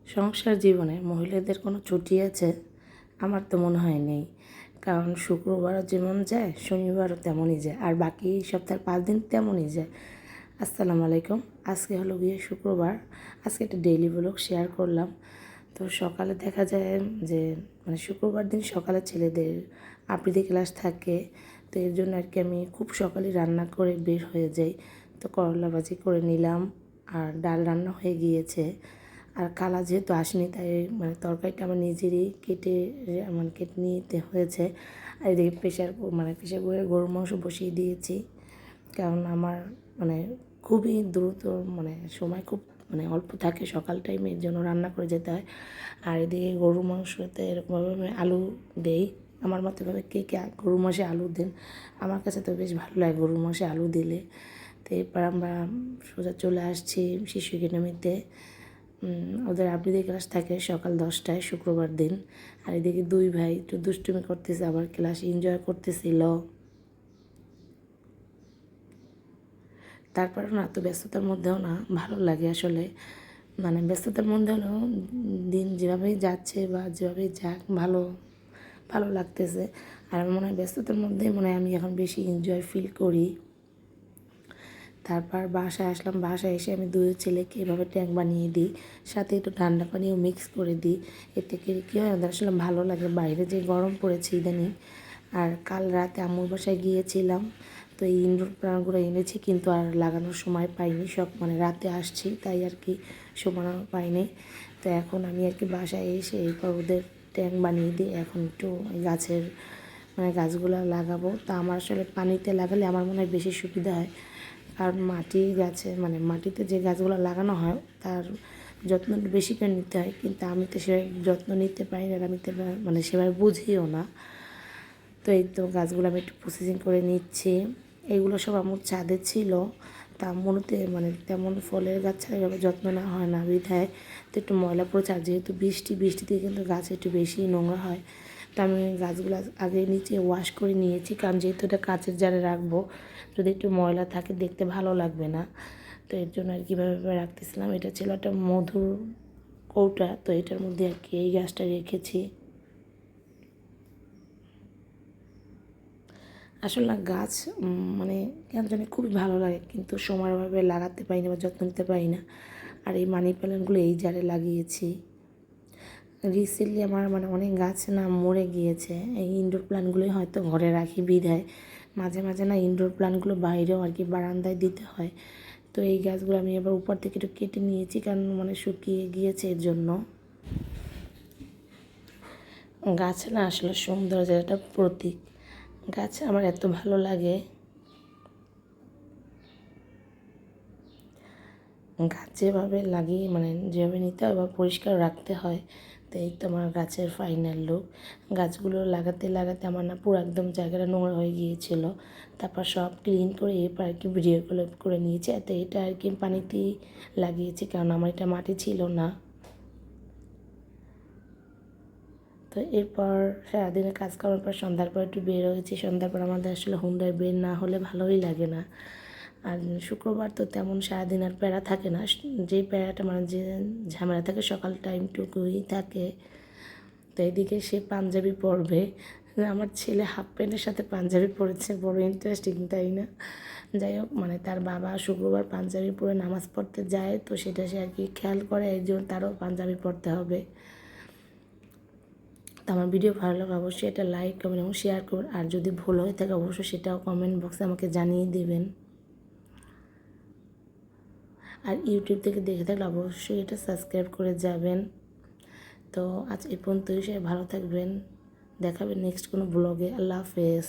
সংসার জীবনে মহিলাদের কোনো ছুটি আছে? আমার তো মনে হয় নেই। কারণ শুক্রবারও যেমন যায়, শনিবারও তেমনই যায়, আর বাকি সপ্তাহের 5 দিন তেমনই যায়। আসসালামু আলাইকুম। আজকে হলো গিয়ে শুক্রবার। আজকে একটা ডেইলি ব্লগ শেয়ার করলাম। তো সকালে দেখা যায় যে শুক্রবার দিন সকালে ছেলেদের আবৃত্তি ক্লাস থাকে। তো এর জন্য আর কি আমি খুব সকালে রান্না করে বের হয়ে যাই। তো করলা ভাজি করে নিলাম, আর ডাল রান্না হয়ে গিয়েছে। আর কালা যেহেতু আসেনি, তাই তরকারিটা আমার নিজেরই কেটে নিতে হয়েছে। আর এদিকে প্রেশার কুকারে গরুর মাংস বসিয়ে দিয়েছি। কারণ আমার মানে খুবই দ্রুত সময় খুব অল্প থাকে সকাল টাইমে, এর জন্য রান্না করে যেতে হয়। আর এদিকে গরুর মাংসতে এরকমভাবে আমি আলু দেই। আমার মতো ভাবে কে কে গরুর মাংসে আলু দেন, আমার কাছে তো বেশ ভালো লাগে গরুর মাংসে আলু দিলে। তো এরপর আমরা সোজা চলে আসছি শিশু একাডেমিতে। ওদের আবৃত্তি ক্লাস থাকে সকাল 10টায় শুক্রবার দিন। আর এদিকে দুই ভাই একটু দুষ্টুমি করতেছে, আবার ক্লাস এনজয় করতেছিল। তারপরে না, এত ব্যস্ততার মধ্যেও না ভালো লাগে আসলে। ব্যস্ততার মধ্যে হলেও দিন যেভাবেই যাচ্ছে বা যেভাবেই যাক, ভালো ভালো লাগতেছে। আর আমার মনে হয় ব্যস্ততার মধ্যেই আমি এখন বেশি এনজয় ফিল করি। তারপর বাসায় আসলাম। বাসায় এসে আমি দুই ছেলেকে এভাবে ট্যাঙ্ক বানিয়ে দিই, সাথে একটু ঠান্ডা পানিও মিক্স করে দিই। এতে করে কী হয়, ওদের আসলে ভালো লাগে। বাইরে যে গরম পড়েছে ইদানিং। আর কাল রাতে আম্মুর বাসায় গিয়েছিলাম, তো এই ইনডোর প্ল্যান্টগুলো এনেছি, কিন্তু আর লাগানোর সময় পাইনি। সব রাতে আসছি, তাই আর কি সময় পাইনি। তো এখন আমি আর কি বাসায় এসে এরপর ওদের ট্যাঙ্ক বানিয়ে দিই। এখন একটু গাছের গাছগুলো লাগাবো। তা আমার আসলে পানিতে লাগালে আমার মনে হয় বেশি সুবিধা হয়। কারণ মাটিতে যে গাছগুলো লাগানো হয় তার যত্ন একটু বেশি করে নিতে হয়, কিন্তু আমি তো সেভাবে যত্ন নিতে পারি না। আর আমি তো সেভাবে বুঝিও না। তো এই তো গাছগুলো আমি একটু প্রসেসিং করে নিচ্ছি। এগুলো সব আমার ছাদে ছিল। তা মনেতে তেমন ফলের গাছ ছাড়া এভাবে যত্ন নেওয়া হয় না বিধায় তো একটু ময়লা পড়েছে। আর যেহেতু বৃষ্টিতে কিন্তু গাছ একটু বেশি নোংরা হয়। তো আমি গাছগুলো আগে নিচে ওয়াশ করে নিয়েছি, কারণ যেহেতু এটা কাচের জারে রাখবো, যদি একটু ময়লা থাকে দেখতে ভালো লাগবে না। তো এর জন্য আর কীভাবে রাখতেছিলাম। এটা ছিল একটা মধুর কৌটা, তো এটার মধ্যে আর কি এই গাছটা রেখেছি। আসলে না, গাছ কেন জানি খুবই ভালো লাগে, কিন্তু সময়ভাবে লাগাতে পারি না বা যত্ন নিতে পারি না। আর এই মানি প্ল্যান্টগুলো এই জারে লাগিয়েছি। রিসেন্টলি আমার অনেক গাছ না মরে গিয়েছে। এই ইনডোর প্ল্যান্টগুলোই হয়তো ঘরে রাখি বিধায় মাঝে মাঝে না ইনডোর প্ল্যান্টগুলো বাইরেও আর কি বারান্দায় দিতে হয়। তো এই গাছগুলো আমি এবার উপর থেকে একটু কেটে নিয়েছি, কারণ শুকিয়ে গিয়েছে এর জন্য। গাছ না আসলে সৌন্দর্যের একটা প্রতীক। গাছ আমার এত ভালো লাগে। গাছ যেভাবে লাগিয়ে যেভাবে নিতে হয় বা পরিষ্কার রাখতে হয়, তো এই তো আমার গাছের ফাইনাল লুক। গাছগুলো লাগাতে লাগাতে আমার না পুরো একদম জায়গাটা নোংরা হয়ে গিয়েছিলো। তারপর সব ক্লিন করে এরপর আর কি ভিডিও করে নিয়েছি। তো এটা আর কি পানিতেই লাগিয়েছি, কারণ আমার এটা মাটি ছিল না। তো এরপর সারাদিনে কাজ করার পর সন্ধ্যার পর একটু বের হয়েছি। সন্ধ্যার পর আমাদের আসলে হুন্ডায় বের না হলে ভালোই লাগে না। আর শুক্রবার তো তেমন সারাদিন আর প্যারা থাকে না। যেই প্যারাটা যে ঝামেলা থাকে সকাল টাইমটুকুই থাকে। তো এদিকে সে পাঞ্জাবি পরবে। আমার ছেলে হাফ প্যান্টের সাথে পাঞ্জাবি পরেছে, বড় ইন্টারেস্টিং, তাই না? যাই হোক, তার বাবা শুক্রবার পাঞ্জাবি পরে নামাজ পড়তে যায়, তো সেটা সে আর কি খেয়াল করে, এই জন্য তারও পাঞ্জাবি পরতে হবে। তো আমার ভিডিও ভালো লাগে অবশ্যই এটা লাইক, কমেন্ট এবং শেয়ার করুন। আর যদি ভুল হয়ে থাকে অবশ্যই সেটাও কমেন্ট বক্সে আমাকে জানিয়ে দেবেন। আর ইউটিউব থেকে দেখে থাকলে অবশ্যই এটা সাবস্ক্রাইব করে যাবেন। তো আজ এই পর্যন্তই। সবাই ভালো থাকবেন। দেখাবেন নেক্সট কোনো ব্লগে। আল্লাহ হাফেজ।